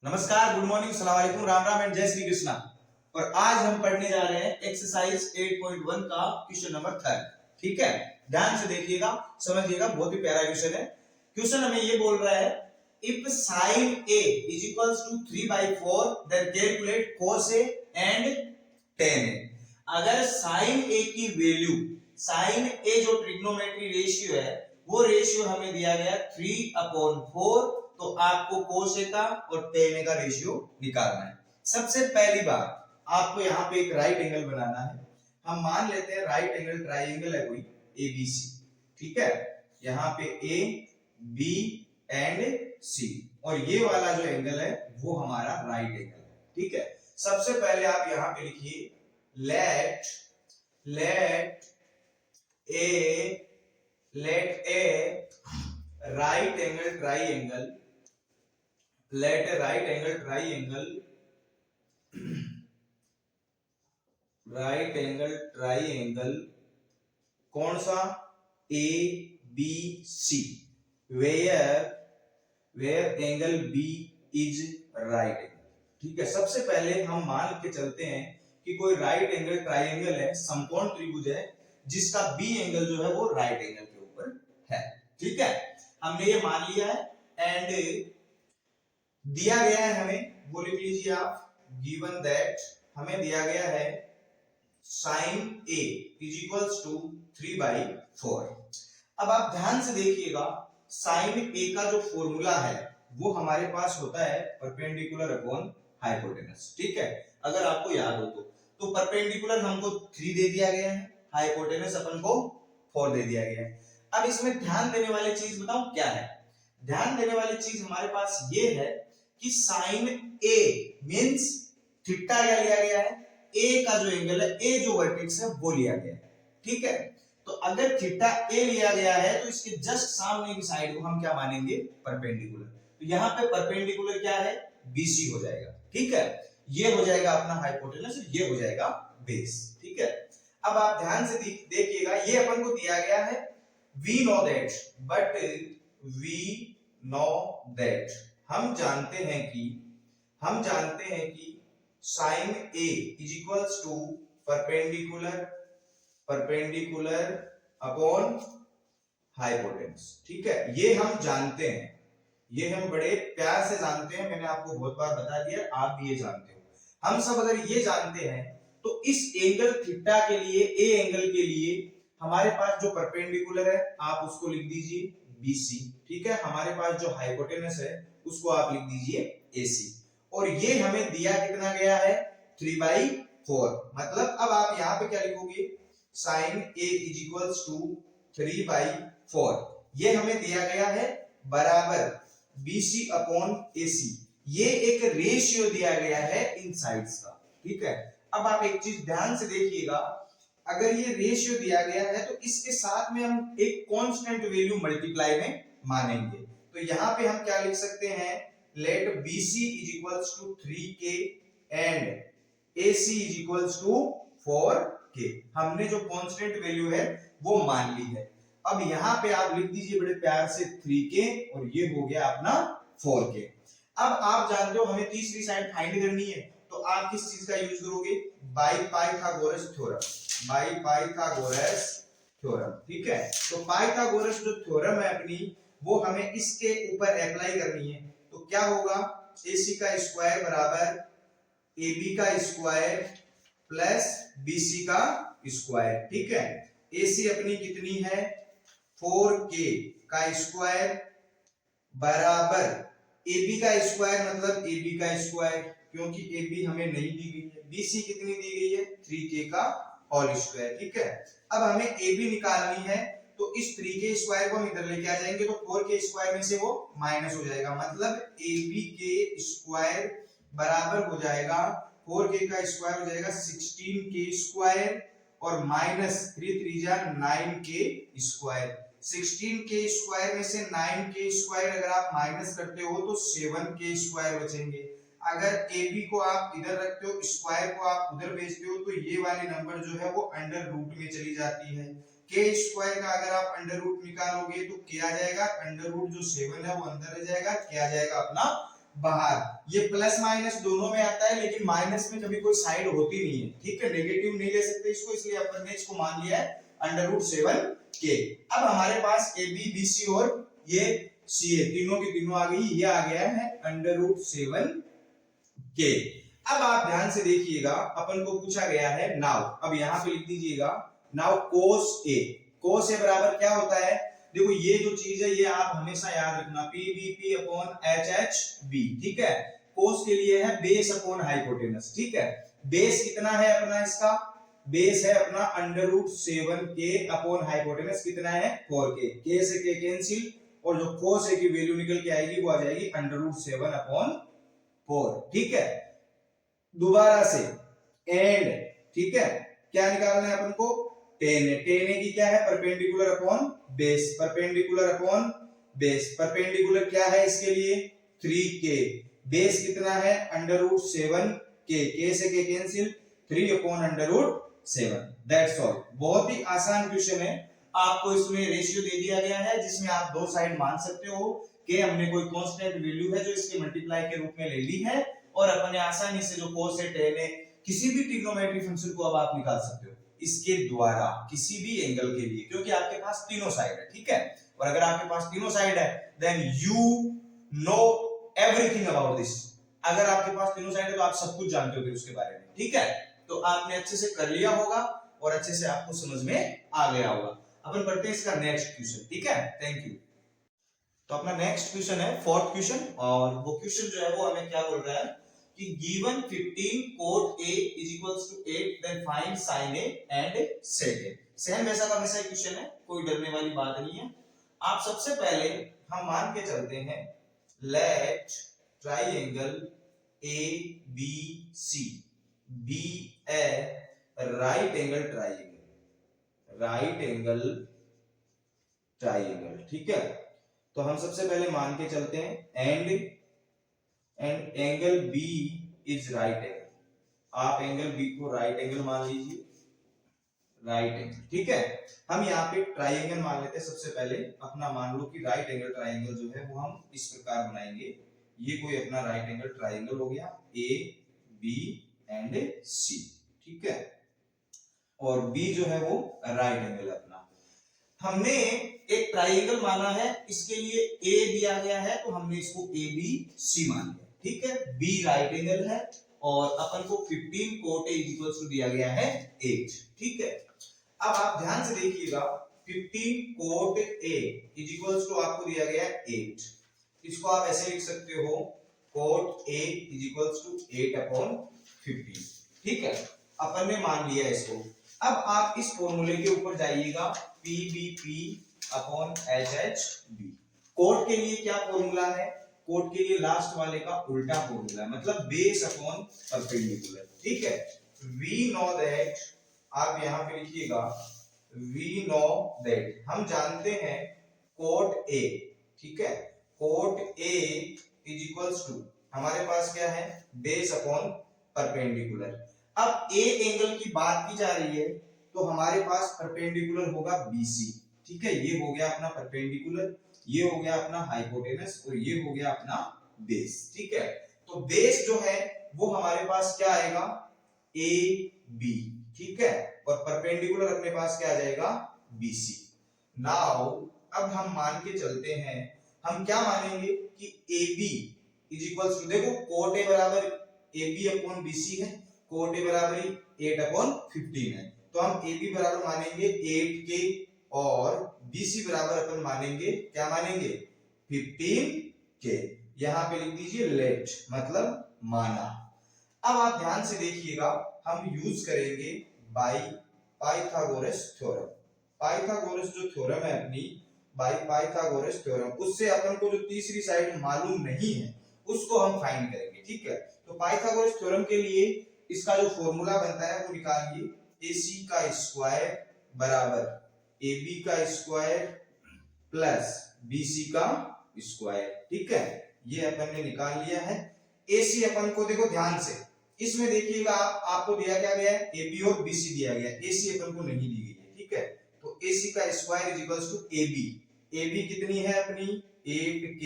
नमस्कार, good morning, सलाम वालेकुम, राम राम एंड जय श्री कृष्णा। और आज हम पढ़ने जा रहे हैं एक्सरसाइज 8.1 का क्वेश्चन नंबर 3। ठीक है, ध्यान से देखिएगा, समझिएगा, बहुत ही प्यारा क्वेश्चन है। क्वेश्चन हमें ये बोल रहा है if sin a is equals to 3/4 then calculate cos a and tan a। अगर sin a की वैल्यू, sin a जो ट्रिग्नोमेट्री रेशियो है वो रेशियो हमें दिया गया 3/4, तो आपको cos a का और tan a का रेशियो निकालना है। सबसे पहली बात आपको यहाँ पे एक राइट एंगल बनाना है। हम मान लेते हैं राइट एंगल ट्राइंगल है कोई ABC। ठीक है, यहाँ पे A B एंड C और ये वाला जो एंगल है वो हमारा राइट एंगल है। ठीक है, सबसे पहले आप यहाँ पे लिखिए late A right angle triangle, let a right angle triangle कौन सा ABC where angle B is right angle। ठीक है, सबसे पहले हम मान के चलते हैं कि कोई राइट एंगल ट्राइंगल है, समकोण त्रिभुज है जिसका B एंगल जो है वो राइट एंगल के ऊपर है। ठीक है, हमने ये मान लिया है एंड दिया गया है हमें, वो लिख लीजिए आप, गिवन दैट हमें दिया गया है sin A is equals to 3/4। अब आप ध्यान से देखिएगा, sin A का जो फॉर्मूला है वो हमारे पास होता है परपेंडिकुलर अपॉन हाइपोटेनस। ठीक है, अगर आपको याद हो तो परपेंडिकुलर हमको 3 दे दिया गया है, हाइपोटेनस अपन को 4 दे दिया गया है। अब इसमें ध्यान देने वाली चीज बताऊं क्या है? ध्यान देने वाली चीज हमारे पास ये है कि sin A मींस थीटा क्या लिया गया है, A का जो एंगल है, A जो वर्टेक्स है वो लिया गया है। ठीक है, तो अगर थीटा A लिया गया है तो इसके जस्ट सामने की साइड को हम क्या मानेंगे, परपेंडिकुलर। तो यहाँ पे परपेंडिकुलर क्या है, BC हो जाएगा। ठीक है, ये हो जाएगा अपना हाइपोटेनस, ये हो जाएगा बेस। ठीक है, अब आप ध्यान से देखिएगा, ये अपन को दिया गया है we know that हम जानते हैं कि sin A is equals to perpendicular upon hypotenuse। ठीक है, ये हम जानते हैं, ये हम बड़े प्यार से जानते हैं, मैंने आपको बहुत बार बता दिया, आप भी ये जानते हो। हम सब अगर ये जानते हैं तो इस एंगल थीटा के लिए, ए एंगल के लिए हमारे पास जो परपेंडिकुलर है आप उसको लिख दीजिए BC। ठीक है, हमारे पास जो हाइपोटेनस है उसको आप लिख दीजिए AC। और ये हमें दिया कितना गया है, 3/4। मतलब अब आप यहाँ पे क्या लिखोगे, sin A is equals to 3/4। ये हमें दिया गया है बराबर BC अपॉन AC। ये एक रेशियो दिया गया है इन साइड्स का। ठीक है, अब आप एक चीज ध्यान से देखिएगा, अगर ये रेशियो दिया गया है तो इसके साथ में हम एक कांस्टेंट वैल्यू मल्टीप्लाई में मानेंगे। तो यहाँ पे हम क्या लिख सकते हैं, let BC is equals to 3K and AC is equals to 4K। हमने जो कांस्टेंट वैल्यू है वो मान ली है। अब यहाँ पे आप लिख दीजिए बड़े प्यार से 3K और ये हो गया अपना 4K। अब आप जानते हो हमें तीसरी साइड फाइंड करनी है, तो आप किस चीज का यूज करोगे, बाय पाइथागोरस थ्योरम। ठीक है, तो पाइथागोरस जो थ्योरम है अपनी, वो हमें इसके ऊपर अप्लाई करनी है। तो क्या होगा, AC का स्क्वायर बराबर AB का स्क्वायर प्लस BC का स्क्वायर। ठीक है, AC अपनी कितनी है, 4K का स्क्वायर बराबर AB का स्क्वायर मतलब AB का स्क्वायर, क्योंकि AB हमें नहीं दी गई है। BC कितनी दी गई है, 3K का होल स्क्वायर। ठीक है, अब हमें AB निकालनी है, तो इस 3K स्क्वायर को हम इधर लेके आ जाएंगे तो 4K स्क्वायर में से वो माइनस हो जाएगा। मतलब AB के स्क्वायर बराबर हो जाएगा 4K का स्क्वायर हो जाएगा 16K स्क्वायर और माइनस 3 3 जा 9K स्क्वायर। 16K स्क्वायर में से 9K स्क्वायर अगर आप माइनस करते हो तो 7K स्क्वायर बचेंगे। अगर AB को आप इधर रखते हो, स्क्वायर को आप उधर भेजते हो, तो ये वाली नंबर जो है वो अंडर रूट में चली जाती है। K स्क्वायर का अगर आप अंडर रूट निकालोगे तो क्या आ जाएगा, अंडर रूट जो 7 है वो अंदर रह जाएगा, क्या आ जाएगा अपना बाहर। ये प्लस माइनस दोनों में आता है, लेकिन माइनस में कभी कोई साइड होती नहीं है, ठीक है, नेगेटिव नहीं ले सकते इसको, इसलिए अपन ने इसको मान लिया है √7k। अब हमारे पास ए बी बी सी और ये सी है, तीनों की तीनों आ गई, ये आ गया है √7k। अब आप ध्यान से देखिएगा, अपन को पूछा गया है नाउ, अब यहां पे लिख दीजिएगा now cos a। cos a बराबर क्या होता है, देखो ये जो चीज है ये आप हमेशा याद रखना, PVP अपॉन HHB, ठीक है। cos के लिए है बेस अपॉन हाइपोटेनस, ठीक है। बेस कितना है अपना, इसका बेस है अपना √7k अपॉन हाइपोटेनस कितना है 4k, k से k कैंसिल, और जो cos a की वैल्यू निकल के आएगी वो आ जाएगी √7/4, ठीक है। दोबारा से एंड, ठीक है, क्या निकालना है अपन को, tan a। tan a की क्या है, perpendicular upon base, perpendicular upon base, perpendicular क्या है इसके लिए 3k, बेस कितना है √7k, k से k कैंसिल, 3/√7, दैट्स ऑल। बहुत ही आसान क्वेश्चन है, आपको इसमें रेशियो दे दिया गया है जिसमें आप दो साइड मान सकते हो कि हमने कोई कांस्टेंट वैल्यू है जो इसके मल्टीप्लाई के रूप में ले ली है, और अपने आसानी से जो cos है tan है किसी भी ट्रिग्नोमेट्री फंक्शन को अब आप निकाल सकते हो इसके द्वारा किसी भी एंगल के लिए, क्योंकि आपके पास तीनों साइड है, ठीक है। और अगर आपके पास तीनों साइड है then you know everything about this. अगर आपके पास तीनों साइड है तो आप सब कुछ जानते हो उसके बारे में, ठीक है। तो आपने अच्छे से कर लिया होगा और अच्छे से आपको समझ में आ गया होगा। अपन पढ़ते हैं इसका नेक्स्ट क्वेश्चन, ठीक है, थैंक यू। तो अपना नेक्स्ट क्वेश्चन है फोर्थ क्वेश्चन, और वो क्वेश्चन जो है वो हमें क्या बोल रहा है कि given 15 cot a is equals to 8 then find sin a and sec a। Same वैसा का वैसा क्वेश्चन है, कोई डरने वाली बात नहीं है। आप सबसे पहले हम मान के चलते हैं let triangle ABC be a right angle triangle, ठीक है। तो हम सबसे पहले मान के चलते हैं and angle B is right angle. आप एंगल B को राइट एंगल मान लीजिए, राइट एंगल, ठीक है। हम यहाँ पे ट्राइंगल मान लेते हैं सबसे पहले अपना, मान लो कि राइट एंगल ट्राइंगल जो है वो हम इस प्रकार बनाएंगे, ये कोई अपना राइट एंगल ट्राइंगल हो गया A B एंड C, ठीक है, और B जो है वो राइट एंगल अपना। हमने एक ट्राइंगल माना है, इसके लिए A दिया गया है तो हमने इसको ABC मान लिया, ठीक है। B राइट एंगल है और अपन को 15 cot A इक्वल्स टू दिया गया है 8, ठीक है। अब आप ध्यान से देखिएगा 15 cot A इक्वल्स टू आपको दिया गया है 8, इसको आप ऐसे लिख सकते हो cot A इक्वल्स टू 8/15, ठीक है। अपन ने मान लिया इसको। अब आप इस फॉर्मूले के ऊपर जाइएगा PVP अपॉन HHB। कोट के लिए क्या फॉर्मूला है, कोट के लिए लास्ट वाले का उल्टा फॉर्मूला है, मतलब बेस अपॉन परपेंडिकुलर, ठीक है। वी नो दैट, आप यहां पे लिखिएगा वी नो दैट, हम जानते हैं कोट A, ठीक है, cot A is equals to हमारे पास क्या है बेस अपॉन परपेंडिकुलर। अब A एंगल की बात की जा रही है तो हमारे पास परपेंडिकुलर होगा BC, ठीक है। ये हो गया अपना परपेंडिकुलर, ये हो गया अपना हाइपोटेनस और ये हो गया अपना बेस, ठीक है। तो बेस जो है वो हमारे पास क्या आएगा AB, ठीक है, और परपेंडिकुलर अपने पास क्या आ जाएगा BC। नाउ अब हम मान के चलते हैं, हम क्या मानेंगे कि AB इज इक्वल्स टू, देखो कोट A बराबर AB अपॉन BC है, कोट A बराबर 8/15 है, तो हम AB बराबर मानेंगे 8k और BC बराबर अपन मानेंगे क्या मानेंगे 15k। यहां पे लिख दीजिए लेट, मतलब माना। अब आप ध्यान से देखिएगा, हम यूज करेंगे बाय पाइथागोरस थ्योरम। पाइथागोरस जो थ्योरम है अपनी, बाय पाइथागोरस थ्योरम, उससे अपन को जो तीसरी साइड मालूम नहीं है उसको हम फाइंड करेंगे, ठीक है। तो पाइथागोरस थ्योरम के लिए इसका जो फॉर्मूला बनता है वो निकालिए, AC का स्क्वायर बराबर AB का स्क्वायर प्लस BC का स्क्वायर, ठीक है। ये अपन ने निकाल लिया है। AC अपन को देखो ध्यान से, इसमें देखिएगा आपको दिया क्या गया है AB और BC दिया गया है, AC अपन को नहीं दी गई है, ठीक है। तो AC का square is equals to AB, AB कितनी है अपनी 8k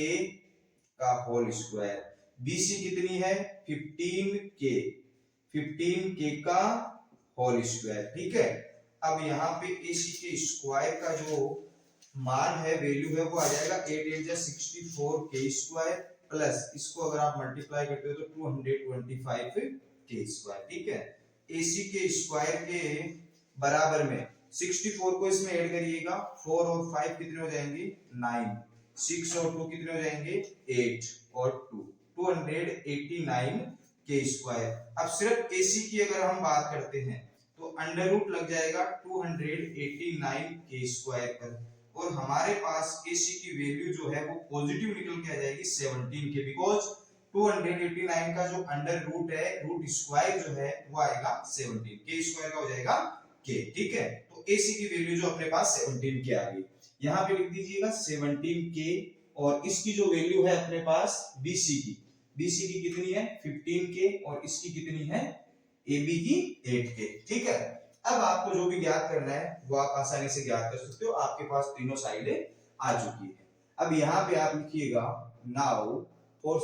का होल स्क्वायर, BC कितनी है 15K, 15K का होल स्क्वायर, ठीक है। अब यहाँ पे AC के स्क्वायर का जो मान है, वैल्यू है, वो आ जाएगा 8 8 64K स्क्वायर प्लस इसको अगर आप मल्टीप्लाई करते हो तो 225K स्क्वायर, ठीक है। AC के स्क्वायर के बराबर में 64 को इसमें ऐड करिएगा, 4 और 5 कितने हो जाएंगे 9, 6 और 2 कितने हो जाएंगे 8 और 2 289K स्क्वायर। अब सिर्फ AC की अगर हम बात करते हैं तो अंडर रूट लग जाएगा 289K स्क्वायर पर, और हमारे पास AC की वैल्यू जो है वो पॉजिटिव निकल के आ जाएगी 17K, बिकॉज 289 का जो अंडर रूट है, रूट स्क्वायर जो है वो आएगा 17, K स्क्वायर का हो जाएगा K, ठीक है। तो AC की वैल्यू जो अपने पास 17K आ गई, यहाँ पे लिख दीजिएगा 17K, और इसकी जो वैल्यू है अपने पास BC की कितनी है 15K, और इसकी कितनी है AB की 8K, ठीक है। अब आपको जो भी ज्ञात करना है वो आप आसानी से ज्ञात कर सकते हो, आपके पास तीनों साइडें आ चुकी है। अब यहाँ पे आप लिखिएगा नाउ फॉर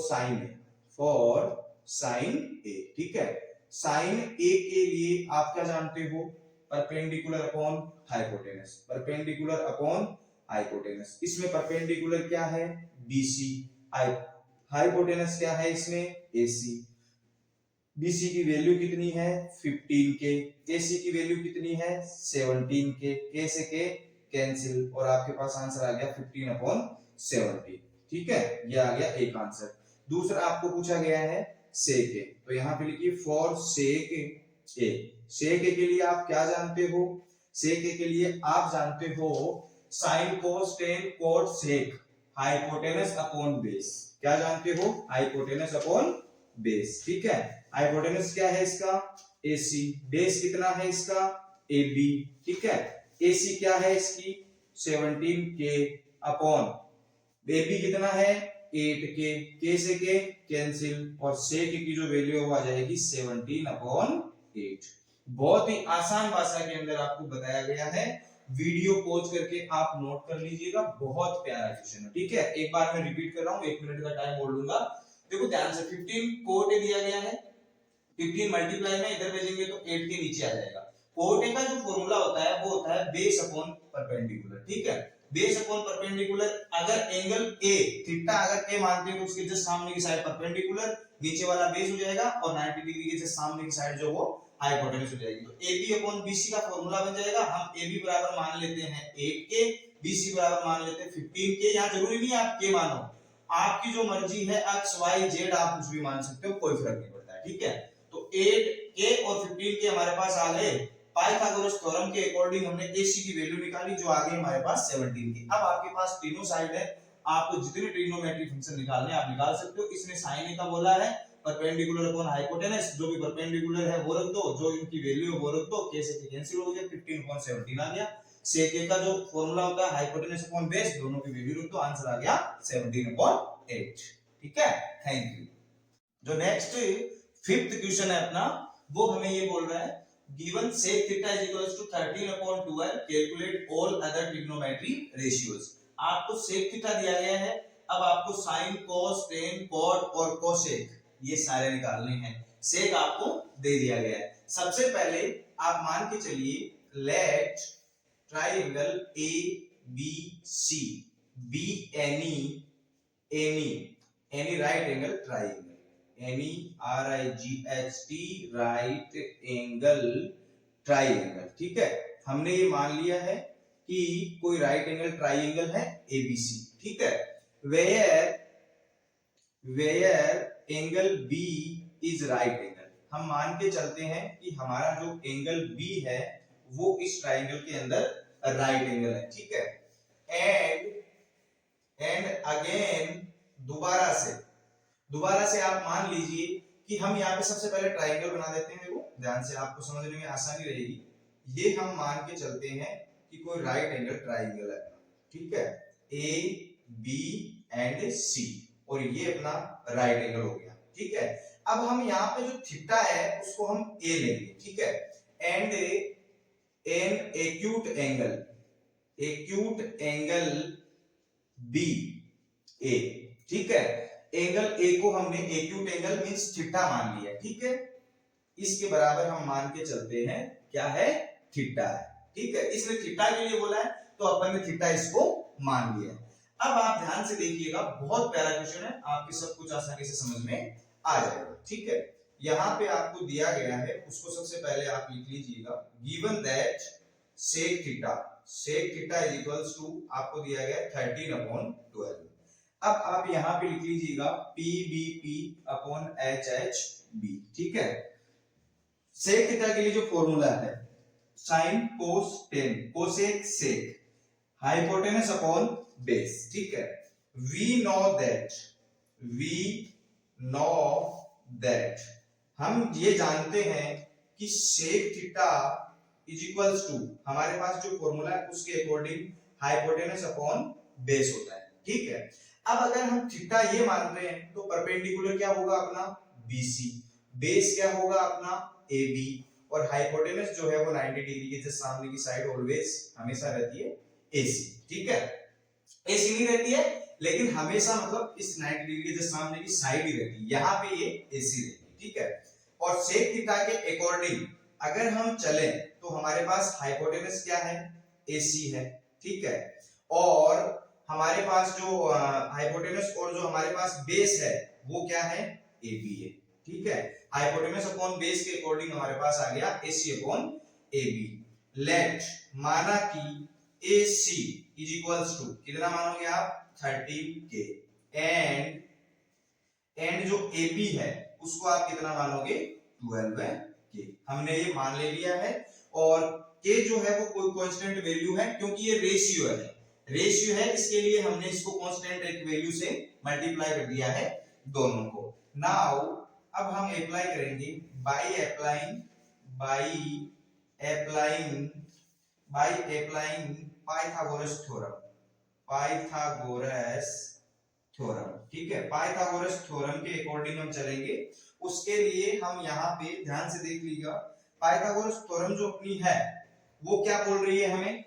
साइन A, ठीक है। साइन A के लिए आप क्या जानते हो, perpendicular upon hypotenuse, perpendicular upon hypotenuse. इसमें परपेंडिकुलर क्या है BC, हाइपोटेनस क्या है इसमें AC। BC की वैल्यू कितनी है 15K, AC की वैल्यू कितनी है 17K, K से K कैंसिल, और आपके पास आंसर आ गया 15/17, ठीक है। ये आ गया एक आंसर। दूसरा आपको पूछा गया है सेक A, तो यहाँ पे लिखिए for sec A। Sec A के लिए आप क्या जानते हो, सेक A के लिए आप जानते हो sine cos tan cot sec hypotenuse upon base. क्या जानते हो, हाइपोटेनस अपॉन बेस, ठीक है। हाइपोटेनस क्या है इसका AC, बेस कितना है इसका AB, ठीक है। AC क्या है इसकी 17K अपॉन AB कितना है 8K, K से K कैंसिल, और सेक की जो वैल्यू है वो आ जाएगी 17/8। बहुत ही आसान भाषा के अंदर आपको बताया गया है, वीडियो पॉज करके आप नोट कर लीजिएगा, बहुत प्यारा क्वेश्चन है, ठीक है। एक बार मैं रिपीट कर रहा हूँ, 1 मिनट का टाइम और लूंगा। देखो ध्यान से, 15 कोट ए दिया गया है, 15 मल्टीप्लाई में इधर भेजेंगे तो 8 के नीचे आ जाएगा। कोट ए का जो फॉर्मूला होता है वो होता है बेस अपॉन परपेंडिकुलर, ठीक है। बेस अपॉन परपेंडिकुलर, अगर एंगल A थीटा अगर A मानते हैं तो उसके जस्ट सामने की साइड परपेंडिकुलर, नीचे वाला बेस हो जाएगा, और 90 डिग्री के जस्ट सामने की साइड जो वो हाइपोटेनस हो जाएगी। तो AB अपॉन BC का फॉर्मूला बन जाएगा। हम AB बराबर मान लेते हैं 8K, BC बराबर मान लेते हैं 15K। यहाँ जरूरी नहीं है आप K मानो, आपकी जो मर्जी है X Y Z आप कुछ भी मान सकते हो, कोई फर्क नहीं पड़ता है, ठीक है। तो 8K और 15K हमारे पास आ गए। पाइथागोरस थ्योरम के अकॉर्डिंग हमने AC की वैल्यू निकाली, जो आ गई हमारे पास 17K। अब आपके पास तीनों साइड है, आपको जितने ट्रिग्नोमेट्रिक फंक्शन निकालने आप निकाल सकते हो। इसने साइन A का बोला है परपेंडिकुलर अपॉन हाइपोटेनस, जो भी परपेंडिकुलर है वो रख दो, जो इनकी वैल्यू है वो रख दो, K से K कैंसिल हो गया, 15/17 आ गया। सेक A का जो फॉर्मूला होता है हाइपोटेनस अपॉन बेस, दोनों की वैल्यू रख दो, आंसर आ गया 17/8, ठीक है। Thank you. जो नेक्स्ट फिफ्थ क्वेश्चन है अपना, वो हमें ये बोल रहा है given sec theta is equals to 13/12, calculate all other trigonometry ratios। आपको sec theta दिया गया है, अब आपको sin, cos, tan, cot और cosec ये सारे निकालने हैं। sec आपको दे दिया गया है। सबसे पहले आप मान के चलिए let triangle ABC be any right angle triangle, RIGHT right angle triangle, ठीक है। हमने ये मान लिया है कि कोई राइट एंगल ट्राइंगल है ABC, ठीक है। Where angle B is right angle, हम मान के चलते हैं कि हमारा जो एंगल B है वो इस ट्राइंगल के अंदर राइट एंगल है, ठीक है। एंड अगेन दोबारा से आप मान लीजिए कि हम यहाँ पे सबसे पहले ट्राइंगल बना देते हैं। देखो ध्यान से, आपको समझने में आसानी रहेगी। ये हम मान के चलते हैं कि कोई राइट एंगल ट्राइंगल है, ठीक है, AB एंड C, और ये अपना राइट एंगल हो गया, ठीक है। अब हम यहाँ पे जो थीटा है उसको हम A लेंगे, ठीक है। And an acute angle BA, ठीक है। एंगल ए को हमने एक्यूट एंगल मींस थीटा मान लिया, ठीक है, इसके बराबर हम मान के चलते हैं क्या है, थीटा है, ठीक है, इसलिए थीटा के लिए बोला है तो अपन ने थीटा इसको मान लिया। अब आप ध्यान से देखिएगा, बहुत प्यारा क्वेश्चन है, आपके सब कुछ आसानी से समझ में आ जाएगा, ठीक है। यहाँ पे आपको दिया गया है, उसको सबसे पहले आप लिख लीजिएगा, given that sec theta is equals to, आपको दिया गया 13/12। अब आप यहाँ पे लिख लीजिएगा PBP/HHB, ठीक है। सेक थीटा के लिए जो फॉर्मूला है sine cos tan, cosec sec, hypotenuse upon base, ठीक है। वी नो दैट हम ये जानते हैं कि sec theta is equals to, हमारे पास जो फॉर्मूला है उसके अकॉर्डिंग हाइपोटेनस अपॉन बेस होता है, ठीक है। अब अगर हम थीटा ये मान रहे हैं तो परपेंडिकुलर क्या होगा अपना BC, बेस क्या होगा अपना AB, और हाइपोटेनस जो है वो 90 डिग्री के जस्ट सामने की साइड ऑलवेज हमेशा रहती है AC, ठीक है। AC नहीं रहती है लेकिन हमेशा मतलब इस 90 डिग्री के जस्ट सामने की साइड ही रहती है, यहाँ पे ये AC रहती है, ठीक है। और सेक थीटा के अकॉर्डिंग अगर हम चले तो हमारे पास हाइपोटेनस क्या है, AC है, ठीक है, और हमारे पास जो हाइपोटेनस और जो हमारे पास बेस है वो क्या है, AB है, ठीक है। हाइपोटेनस अपॉन बेस के अकॉर्डिंग हमारे पास आ गया AC अपॉन AB। लेट माना कि AC इज इक्वल्स टू, कितना मानोगे आप, 13K, एंड जो AB है उसको आप कितना मानोगे, 12K। हमने ये मान ले लिया है, और K जो है वो कोई कांस्टेंट वैल्यू है, क्योंकि ये रेशियो है, इसके लिए हमने इसको कांस्टेंट एक वैल्यू से मल्टीप्लाई कर दिया है दोनों को। नाउ अब हम अप्लाई करेंगे बाय अप्लाइंग पाइथागोरस थ्योरम, ठीक है। पाइथागोरस थ्योरम के अकॉर्डिंग हम चलेंगे, उसके लिए हम यहाँ पे ध्यान से देख लीजिएगा, पाइथागोरस थ्योरम जो अपनी है वो क्या बोल रही है हमें,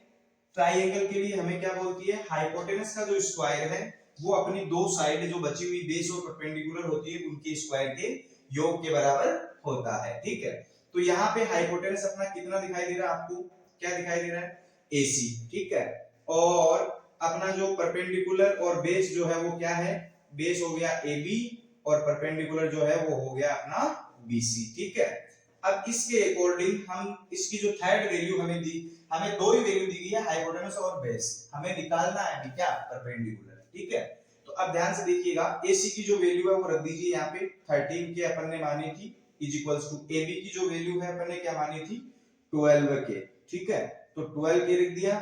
ट्राइंगल के लिए हमें क्या बोलती है, हाइपोटेनस का जो स्क्वायर है वो अपनी दो साइड जो बची हुई बेस और परपेंडिकुलर होती है उनके स्क्वायर के योग के बराबर होता है, ठीक है। तो यहाँ पे हाइपोटेनस अपना कितना दिखाई दे रहा है आपको, क्या दिखाई दे रहा है, AC, ठीक है, और अपना जो परपेंडिकुलर और बेस जो है वो क्या है, बेस हो गया AB और परपेंडिकुलर जो है वो हो गया अपना BC, ठीक है। अब इसके अकॉर्डिंग हम इसकी जो थर्ड वैल्यू हमें दो ही वैल्यू दी गई है, हाइपोटेनस और बेस, हमें निकालना है क्या, परपेंडिकुलर, ठीक है। तो अब ध्यान से देखिएगा, AC की जो वैल्यू है वो रख दीजिए यहाँ पे, 13K अपन ने मानी थी, इज इक्वल्स टू AB की जो वैल्यू है अपन ने क्या मानी थी, 12K, ठीक है। तो 12K लिख दिया,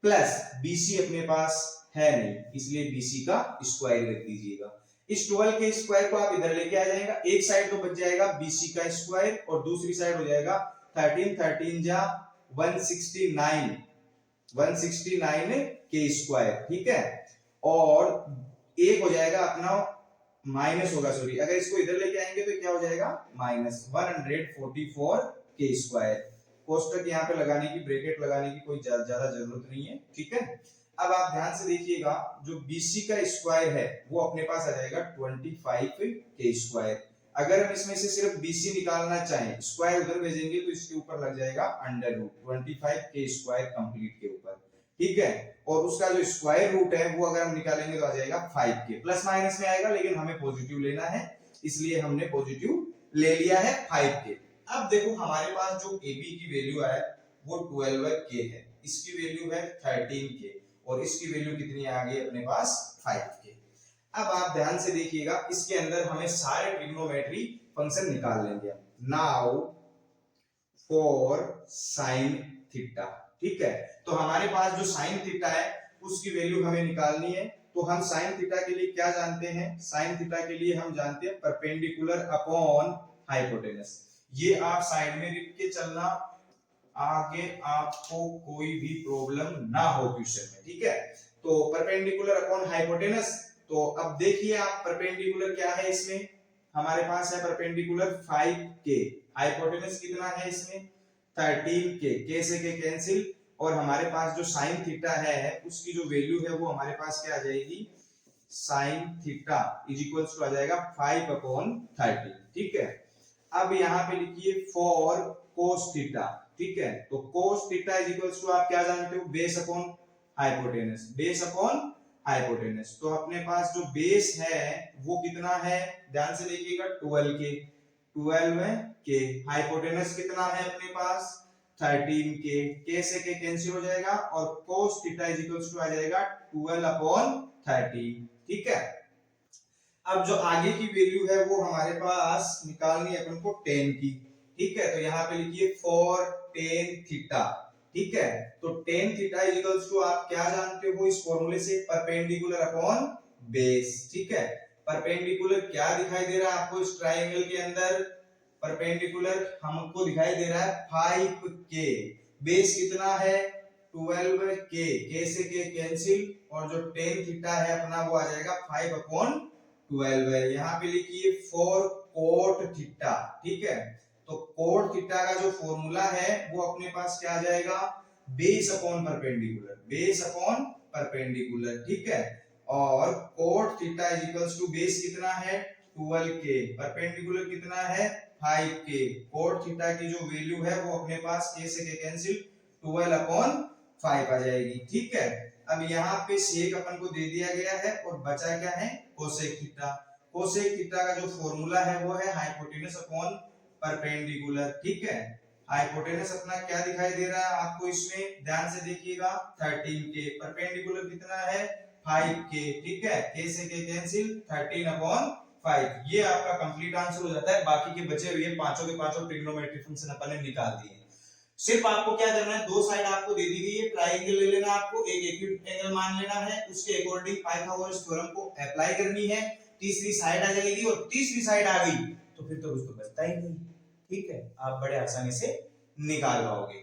प्लस BC अपने पास है नहीं, इसलिए BC का स्क्वायर लिख दीजिएगा। इस 12 के स्क्वायर को आप इधर लेके आ जाएगा, एक साइड तो बच जाएगा BC का स्क्वायर और दूसरी साइड हो जाएगा 13 जा 169 के स्क्वायर, ठीक है। और एक हो जाएगा अपना माइनस होगा, सॉरी, अगर इसको इधर लेके आएंगे तो क्या हो जाएगा, माइनस 144 के स्क्वायर। कोष्टक यहाँ पे लगाने की, ब्रैकेट लगाने की कोई ज्यादा जरूरत नहीं है, ठीक है। अब आप ध्यान से देखिएगा, जो BC का स्क्वायर है वो अपने पास आ जाएगा 25 के स्क्वायर। अगर हम इसमें से सिर्फ BC निकालना चाहें, स्क्वायर उधर भेजेंगे तो इसके ऊपर लग जाएगा अंडर रूट 25 के स्क्वायर कंप्लीट के ऊपर, ठीक है। और उसका जो स्क्वायर रूट है वो अगर हम निकालेंगे तो आ जाएगा 5K, प्लस माइनस में आएगा लेकिन हमें पॉजिटिव लेना है, इसलिए हमने पॉजिटिव ले लिया है 5K। अब देखो हमारे पास जो AB की वैल्यू है वो 12K है, इसकी वैल्यू है 13K और इसकी वैल्यू कितनी आ गई अपने पास, 5K। अब आप ध्यान से देखिएगा, इसके अंदर हमें सारे ट्रिग्नोमेट्री फंक्शन निकाल लेंगे। नाउ फॉर साइन थीटा, ठीक है, तो हमारे पास जो साइन थीटा है उसकी वैल्यू हमें निकालनी है। तो हम साइन थीटा के लिए क्या जानते हैं, साइन थीटा के लिए हम जानते हैं परपेंडिकुलर अपॉन हाइपोटेनस। ये आप साइड में लिख के चलना, आगे आपको कोई भी प्रॉब्लम ना हो क्वेश्चन में, ठीक है। तो परपेंडिकुलर अपॉन हाइपोटेनस, तो अब देखिए आप परपेंडिकुलर क्या है, इसमें हमारे पास है परपेंडिकुलर 5K, हाइपोटेनस कितना है इसमें 13K, K से K कैंसिल, और हमारे पास जो साइन थीटा है उसकी जो वैल्यू है वो हमारे पास क्या आ जाएगी sine theta is equals to आ जाएगा 5/30। ठीक है, अब यहाँ पे लिखिए फॉर कोस थीटा। ठीक है, तो cos theta is equals to आप क्या जानते हो, base upon hypotenuse, base upon hypotenuse. तो अपने पास जो बेस है वो कितना है, ध्यान से देखिएगा 12 के, हाइपोटेनस कितना है अपने पास 13 के से के कैंसिल हो जाएगा और cos theta is equals to आ जाएगा 12/13। ठीक है, अब जो आगे की वैल्यू है वो हमारे पास निकालनी है अपन को tan की। ठीक है, तो यहाँ पे लिखिए फॉर tan थीटा। ठीक है, तो tan theta is equals to आप क्या जानते हो इस फॉर्मूले से, परपेंडिकुलर अपॉन बेस। ठीक है, परपेंडिकुलर क्या दिखाई दे रहा है आपको इस ट्रायंगल के अंदर, परपेंडिकुलर हमको दिखाई दे रहा है 5k, बेस कितना है 12k, k से k कैंसिल और जो tan थीटा है अपना वो आ जाएगा 5/12 है। यहाँ पे लिखिए फॉर कोट थीटा। ठीक है, तो कोट थीटा का जो फॉर्मूला है वो अपने पास क्या आ जाएगा, base upon perpendicular, base upon perpendicular. ठीक है, और cot theta is equals to base कितना है 12k, परपेंडिकुलर कितना है 5k, कोट थीटा की जो वैल्यू है वो अपने पास k से k कैंसिल 12/5 आ जाएगी। ठीक है, अब यहाँ पे सेक अपन को दे दिया गया है और बचा क्या है कोसेक थीटा। कोसेक थीटा का जो फॉर्मूला है वो है हाइपोटेनस अपॉन परपेंडिकुलर। ठीक है, हाइपोटेनस अपना क्या दिखाई दे रहा है आपको इसमें, ध्यान से देखिएगा 13k, परपेंडिकुलर कितना है 5k। ठीक है, k से k कैंसिल 13/5, ये आपका कंप्लीट आंसर हो जाता है। बाकी के बचे हुए पांचों के पांचों ट्रिग्नोमेट्रिक फंक्शन अपन ने निकाल दिए। सिर्फ आपको क्या करना है, दो साइड आपको दे दी गई है, ट्रायंगल ले लेना, आपको एक एक्यूट एंगल मान लेना है, उसके अकॉर्डिंग पाइथागोरस थ्योरम को अप्लाई करनी है, तीसरी साइड आ जाएगी और तीसरी साइड आ गई तो फिर तो कुछ तो बचता ही नहीं। ठीक है, आप बड़े आसानी से निकाल पाओगे।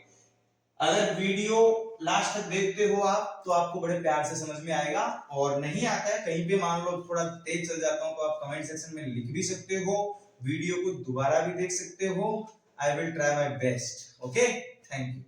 अगर वीडियो लास्ट तक देखते हो आप तो आपको बड़े प्यार से समझ में आएगा, और नहीं आता है कहीं पे मान लो थोड़ा तेज चल जाता हूं तो आप कमेंट सेक्शन में लिख भी सकते हो, वीडियो को दोबारा भी देख सकते हो। I will try my best. Okay? Thank you.